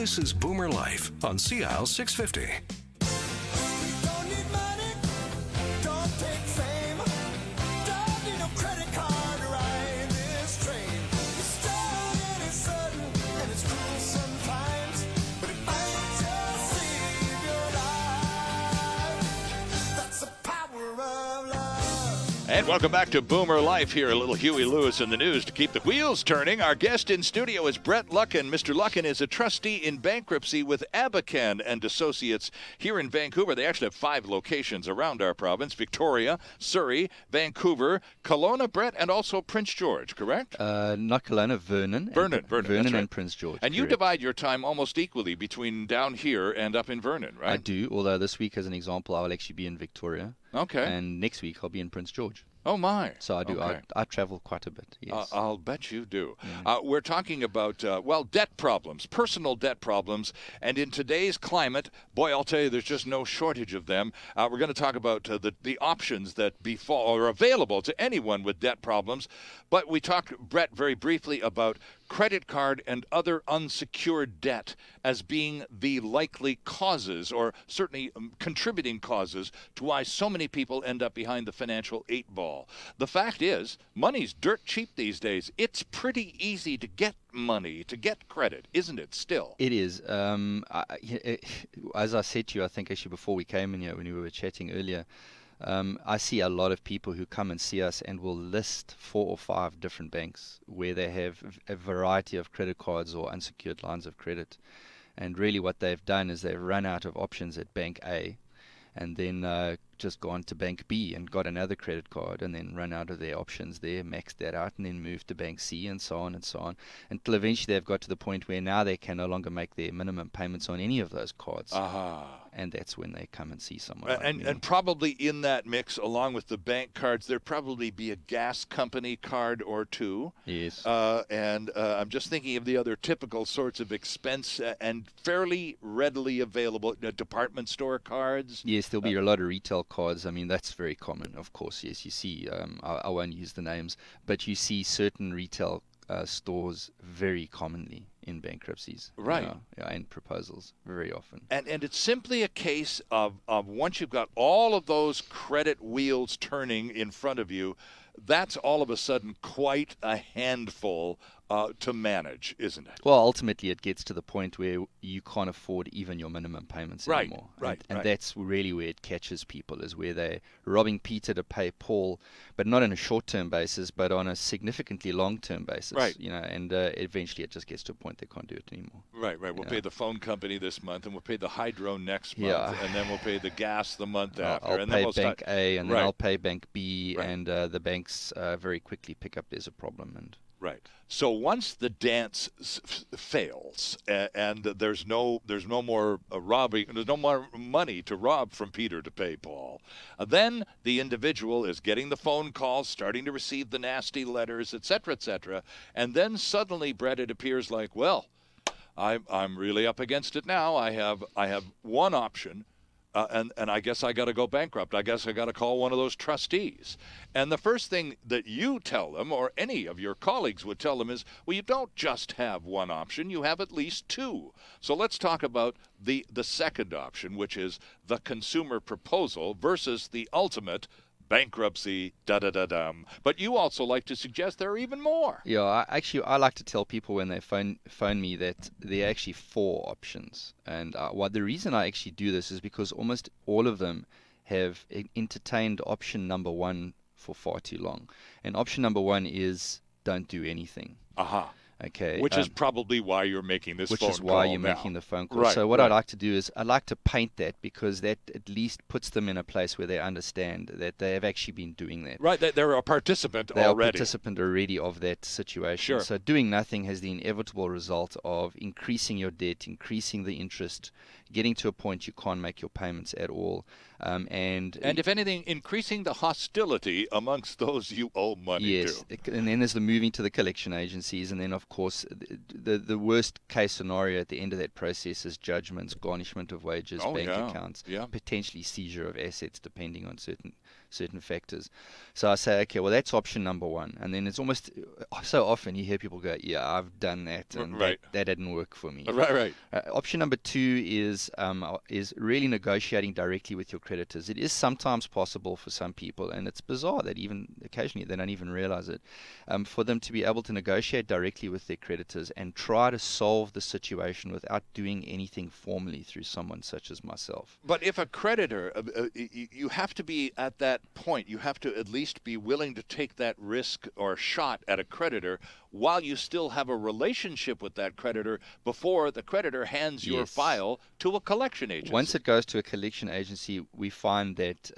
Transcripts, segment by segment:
This is Boomer Life on CL 650. Don't need money, don't take fame, don't need no credit card to ride this train. It's strong and it's sudden and it's cruel sometimes, but it might just save your life. That's the power of love. And welcome back to Boomer Life here. A little Huey Lewis in the news to keep the wheels turning. Our guest in studio is Brett Luckin. Mr. Luckin is a trustee in bankruptcy with Abakhan and Associates here in Vancouver. They actually have 5 locations around our province: Victoria, Surrey, Vancouver, Kelowna, Brett, and also Prince George, correct? Not Kelowna, Vernon. Vernon, Vernon that's right. And Prince George. And you correct. divide your time almost equally between down here and up in Vernon, right? I do, although this week, as an example, I will actually be in Victoria. Okay. And next week, I'll be in Prince George. Oh, my. So I do. Okay. I travel quite a bit, yes. I'll bet you do. Yeah. We're talking about, debt problems, personal debt problems. And in today's climate, boy, I'll tell you, there's just no shortage of them. We're going to talk about the options that befall or are available to anyone with debt problems. But we talked, Brett, very briefly about credit card and other unsecured debt as being the likely causes, or certainly contributing causes, to why so many people end up behind the financial 8-ball. The fact is, money's dirt cheap these days. It's pretty easy to get money, to get credit, isn't it, still? It is. As I said to you, I think actually before we came in here, when we were chatting earlier, I see a lot of people who come and see us and will list 4 or 5 different banks where they have a variety of credit cards or unsecured lines of credit. And really what they've done is they've run out of options at Bank A, and then just gone to Bank B and got another credit card, and then run out of their options there, maxed that out, and then moved to Bank C, and so on and so on, until eventually they've got to the point where now they can no longer make their minimum payments on any of those cards. And that's when they come and see someone like me. And probably in that mix, along with the bank cards, there'd probably be a gas company card or two. Yes. And I'm just thinking of the other typical sorts of expense and fairly readily available department store cards. Yes, there'll be a lot of retail cards. I mean, that's very common, of course. Yes, you see, I won't use the names, but you see certain retail stores very commonly in bankruptcies, right? And proposals very often. And it's simply a case of once you've got all of those credit wheels turning in front of you, that's all of a sudden quite a handful to manage, isn't it? Well, ultimately it gets to the point where you can't afford even your minimum payments anymore. And that's really where it catches people, is where they're robbing Peter to pay Paul, but not on a short-term basis, but on a significantly long-term basis. Right. And eventually it just gets to a point they can't do it anymore. Right. We'll pay the phone company this month, and we'll pay the hydro next month, and then we'll pay the gas the month after. I'll and pay then we'll Bank A, and then I'll pay Bank B, and the banks very quickly pick up there's a problem. Right. So once the dance fails and there's no more robbing, there's no more money to rob from Peter to pay Paul, then the individual is getting the phone calls, starting to receive the nasty letters, etc., and then suddenly, Brett, it appears like, well, I'm really up against it now. I have one option. And I guess I got to go bankrupt. I guess I got to call one of those trustees. And the first thing that you tell them, or any of your colleagues would tell them, is, well, you don't just have one option, you have at least 2. So let's talk about the second option, which is the consumer proposal versus the ultimate bankruptcy, da-da-da-dum. But you also like to suggest there are even more. Yeah, I like to tell people when they phone me that there are actually 4 options. And the reason I actually do this is because almost all of them have entertained option number 1 for far too long. And option number 1 is don't do anything. Okay. Which is probably why you're making this phone call. Which is why you're making the phone call. Right, so what I'd like to do is I'd like to paint that, because that at least puts them in a place where they understand that they have actually been doing that. Right, they're a participant already. They're a participant already of that situation. Sure. So doing nothing has the inevitable result of increasing your debt, increasing the interest, getting to a point you can't make your payments at all. And if anything, increasing the hostility amongst those you owe money to. Yes, and then there's the moving to the collection agencies, and then of course the worst case scenario at the end of that process is judgments, garnishment of wages, bank accounts, potentially seizure of assets, depending on certain certain factors. So I say, okay, well, that's option number one. And then it's almost so often you hear people go, yeah, I've done that, and Right. that didn't work for me. Right. Option number two is really negotiating directly with your creditors. It is sometimes possible for some people, and it's bizarre that even occasionally they don't even realize it, for them to be able to negotiate directly with their creditors and try to solve the situation without doing anything formally through someone such as myself. But if a creditor, you have to be at that point, you have to at least be willing to take that risk or shot at a creditor while you still have a relationship with that creditor before the creditor hands your file to a collection agency. Once it goes to a collection agency, we find that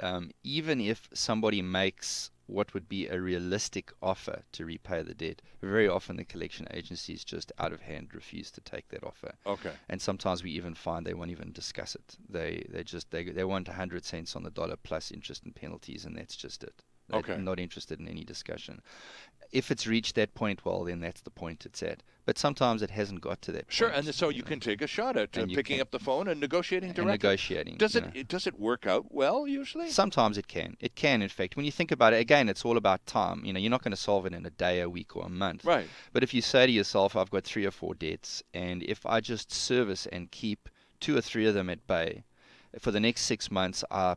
even if somebody makes what would be a realistic offer to repay the debt, very often the collection agencies just out of hand refuse to take that offer. Okay. And sometimes we even find they won't even discuss it. They want 100 cents on the dollar plus interest and penalties, and that's just it. They're not interested in any discussion. If it's reached that point, well, then that's the point it's at. But sometimes it hasn't got to that point. Sure, and so you can take a shot at picking up the phone and negotiating directly. Does it work out well usually? Sometimes it can. It can, in fact. When you think about it, again, it's all about time. You're not going to solve it in a day, a week, or a month. Right. But if you say to yourself, I've got 3 or 4 debts, and if I just service and keep 2 or 3 of them at bay, for the next 6 months, I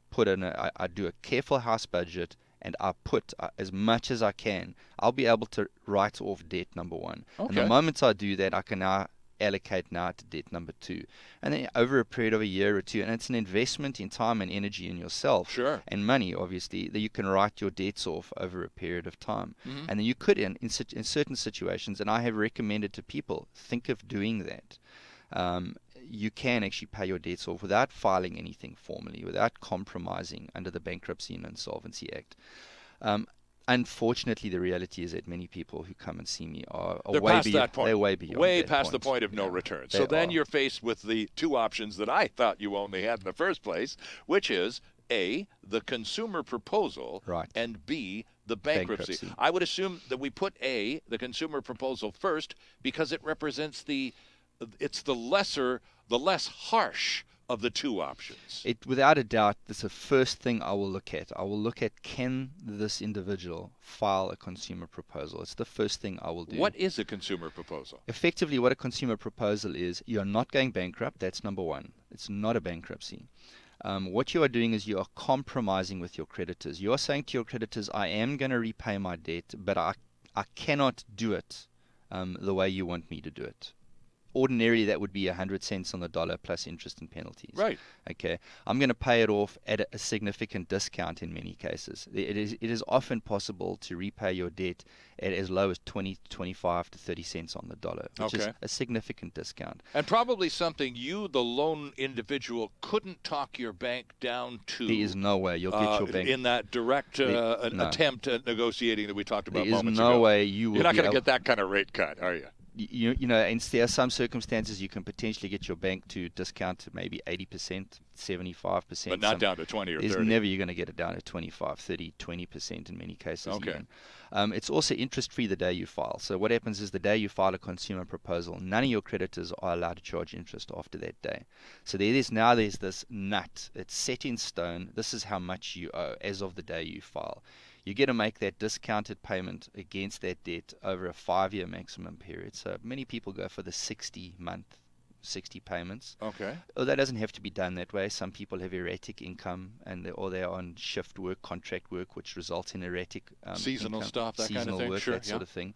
do a careful house budget, and I put as much as I can, I'll be able to write off debt number 1. Okay. And the moment I do that, I can now allocate to debt number 2. And then over a period of a year or two, and it's an investment in time and energy in yourself, sure, and money, obviously, that you can write your debts off over a period of time. Mm-hmm. And then you could, in certain situations, and I have recommended to people, think of doing that. You can actually pay your debts off without filing anything formally, without compromising under the Bankruptcy and Insolvency Act. Unfortunately, the reality is that many people who come and see me are way beyond that point. They're way beyond way that past point. the point of no return. So then you're faced with the 2 options that I thought you only had in the first place, which is A, the consumer proposal, right, and B, the bankruptcy. I would assume that we put A, the consumer proposal, first because it represents it's the less harsh of the 2 options. Without a doubt, this is the first thing I will look at. I will look at, can this individual file a consumer proposal? It's the first thing I will do. What is a consumer proposal? Effectively, what a consumer proposal is, you're not going bankrupt. That's number 1. It's not a bankruptcy. What you are doing is you are compromising with your creditors. You are saying to your creditors, I am going to repay my debt, but I cannot do it the way you want me to do it. Ordinarily, that would be 100 cents on the dollar plus interest and penalties. Right. Okay. I'm going to pay it off at a significant discount in many cases. It is often possible to repay your debt at as low as 20, 25 to 30 cents on the dollar, which is a significant discount. And probably something you, the lone individual, couldn't talk your bank down to. There is no way you'll get your bank in that direct attempt at negotiating that we talked about moments ago. There is no way you will. You're not going to get that kind of rate cut, are you? You know, and there are some circumstances you can potentially get your bank to discount to maybe 80%, 75%. But not down to 20 or 30. There's never you're going to get it down to 25, 30, 20% in many cases. Okay. Even. It's also interest-free the day you file. So what happens is the day you file a consumer proposal, none of your creditors are allowed to charge interest after that day. So there's this nut. It's set in stone. This is how much you owe as of the day you file. You get to make that discounted payment against that debt over a 5-year maximum period. So many people go for the 60-month, 60 payments. Okay. That doesn't have to be done that way. Some people have erratic income, or they're on shift work, contract work, which results in erratic seasonal income, stuff, that kind of thing. Work, sure, that sort of thing.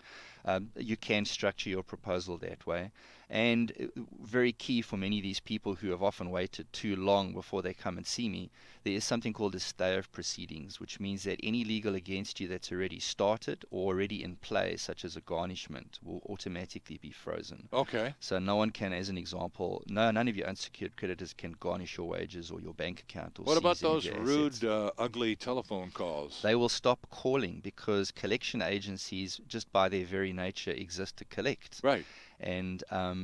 You can structure your proposal that way. And very key for many of these people who have often waited too long before they come and see me, there is something called a stay of proceedings, which means that any legal against you that's already started or already in play, such as a garnishment, will automatically be frozen. Okay. So no one can, as an example, none of your unsecured creditors can garnish your wages or your bank account. Or what about those rude, ugly telephone calls? They will stop calling because collection agencies, just by their very nature, exist to collect. Right. And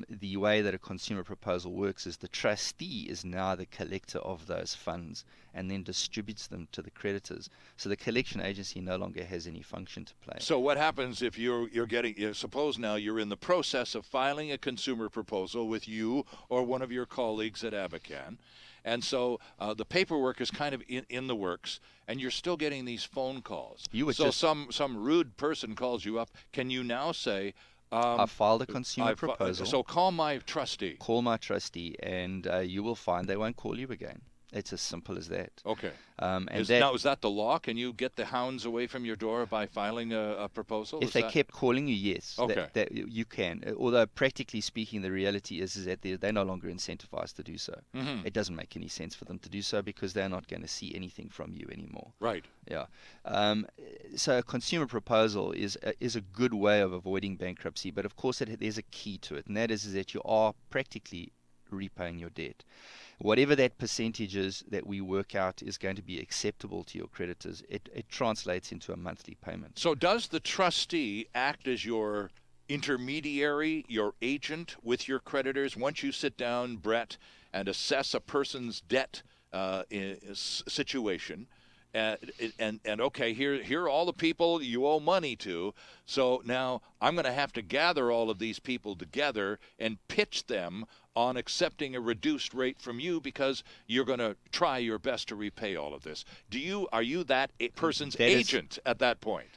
the way that a consumer proposal works is the trustee is now the collector of those funds and then distributes them to the creditors. So the collection agency no longer has any function to play. So what happens if you're getting, suppose now you're in the process of filing a consumer proposal with you or one of your colleagues at Abakan, and so the paperwork is kind of in the works, and you're still getting these phone calls. So some rude person calls you up. Can you now say, I filed a consumer proposal. So call my trustee. Call my trustee, and you will find they won't call you again. It's as simple as that. Okay. And is that the law? Can you get the hounds away from your door by filing a proposal? If they kept calling you, yes. Okay. That you can. Although practically speaking, the reality is that they're no longer incentivized to do so. Mm-hmm. It doesn't make any sense for them to do so because they're not going to see anything from you anymore. Right. Yeah. So a consumer proposal is a good way of avoiding bankruptcy, but of course there's a key to it, and that is that you are practically repaying your debt. Whatever that percentage is that we work out is going to be acceptable to your creditors. It translates into a monthly payment. So does the trustee act as your intermediary, your agent with your creditors? Once you sit down, Brett, and assess a person's debt situation, and okay, here are all the people you owe money to. So now I'm going to have to gather all of these people together and pitch them on accepting a reduced rate from you because you're going to try your best to repay all of this. Are you that person's agent at that point?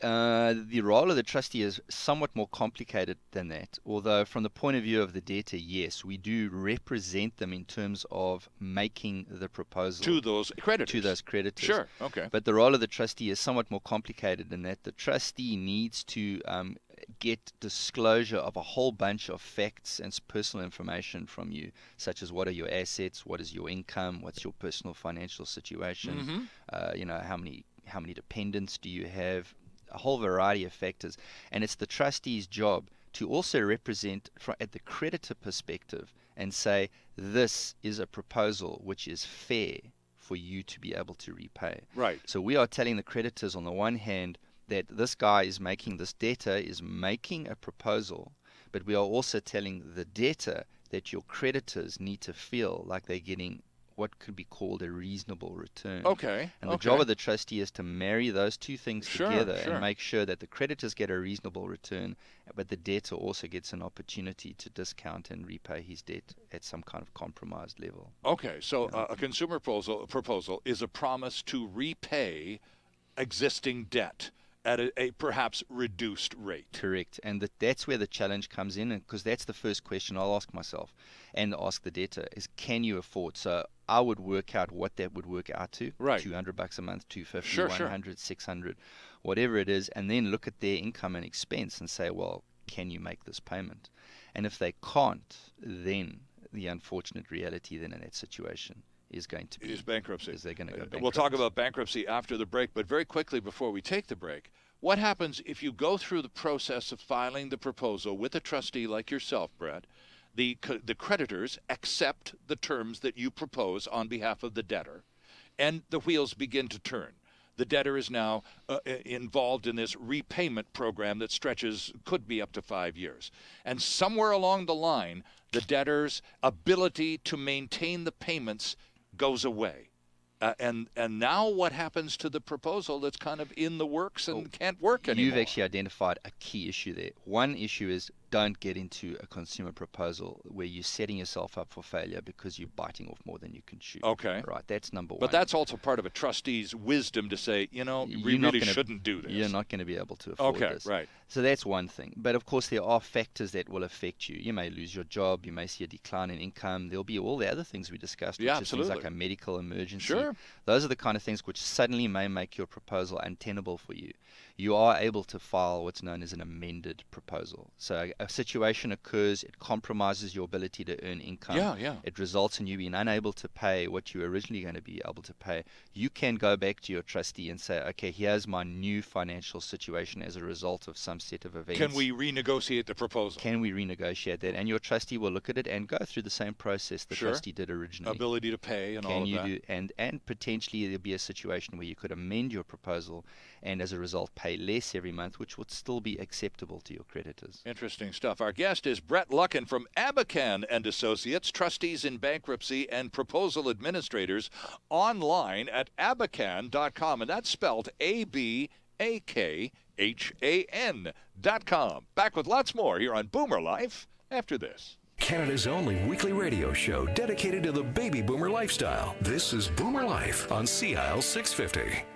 The role of the trustee is somewhat more complicated than that, although from the point of view of the debtor, yes, we do represent them in terms of making the proposal to those creditors. Sure, okay. But the role of the trustee is somewhat more complicated in that the trustee needs to get disclosure of a whole bunch of facts and personal information from you, such as what are your assets, what is your income, what's your personal financial situation, how many dependents do you have, a whole variety of factors. And it's the trustee's job to also represent at the creditor perspective and say, this is a proposal which is fair for you to be able to repay. Right. So we are telling the creditors on the one hand that this debtor is making a proposal, but we are also telling the debtor that your creditors need to feel like they're getting what could be called a reasonable return. Okay. And the job of the trustee is to marry those two things together and make sure that the creditors get a reasonable return, but the debtor also gets an opportunity to discount and repay his debt at some kind of compromised level. Okay, so a consumer proposal is a promise to repay existing debt at a perhaps reduced rate. Correct. And that's where the challenge comes in, because that's the first question I'll ask myself and ask the debtor is, can you afford? So I would work out what that would work out to. Right. $200 a month, $250, Sure, $100, $600, whatever it is, and then look at their income and expense and say, well, can you make this payment? And if they can't, then the unfortunate reality then in that situation is going to be bankruptcy. Is they're going to go bankrupt. We'll talk about bankruptcy after the break, but very quickly before we take the break, what happens if you go through the process of filing the proposal with a trustee like yourself, Brett? The creditors accept the terms that you propose on behalf of the debtor, and the wheels begin to turn. The debtor is now involved in this repayment program that could be up to 5 years. And somewhere along the line, the debtor's ability to maintain the payments goes away. And now what happens to the proposal that's kind of in the works and can't work anymore? You've actually identified a key issue there. One issue is don't get into a consumer proposal where you're setting yourself up for failure because you're biting off more than you can chew. Okay. Right, that's number one. But that's also part of a trustee's wisdom to say, we really shouldn't do this. You're not going to be able to afford this. Okay, right. So that's one thing. But of course, there are factors that will affect you. You may lose your job. You may see a decline in income. There'll be all the other things we discussed, which is things like a medical emergency. Sure. Those are the kind of things which suddenly may make your proposal untenable for you. You are able to file what's known as an amended proposal. So a situation occurs, it compromises your ability to earn income. Yeah. It results in you being unable to pay what you were originally going to be able to pay. You can go back to your trustee and say, okay, here's my new financial situation as a result of some set of events. Can we renegotiate the proposal? Can we renegotiate that? And your trustee will look at it and go through the same process the trustee did originally. Ability to pay and all of that. And potentially there'll be a situation where you could amend your proposal and as a result pay less every month, which would still be acceptable to your creditors. Interesting. interesting stuff. Our guest is Brett Luckin from Abakhan and Associates, trustees in bankruptcy and proposal administrators, online at abakhan.com, and that's spelled ABAKHAN.com. Back with lots more here on Boomer Life after this. Canada's only weekly radio show dedicated to the baby boomer lifestyle. This is Boomer Life on CIL 650.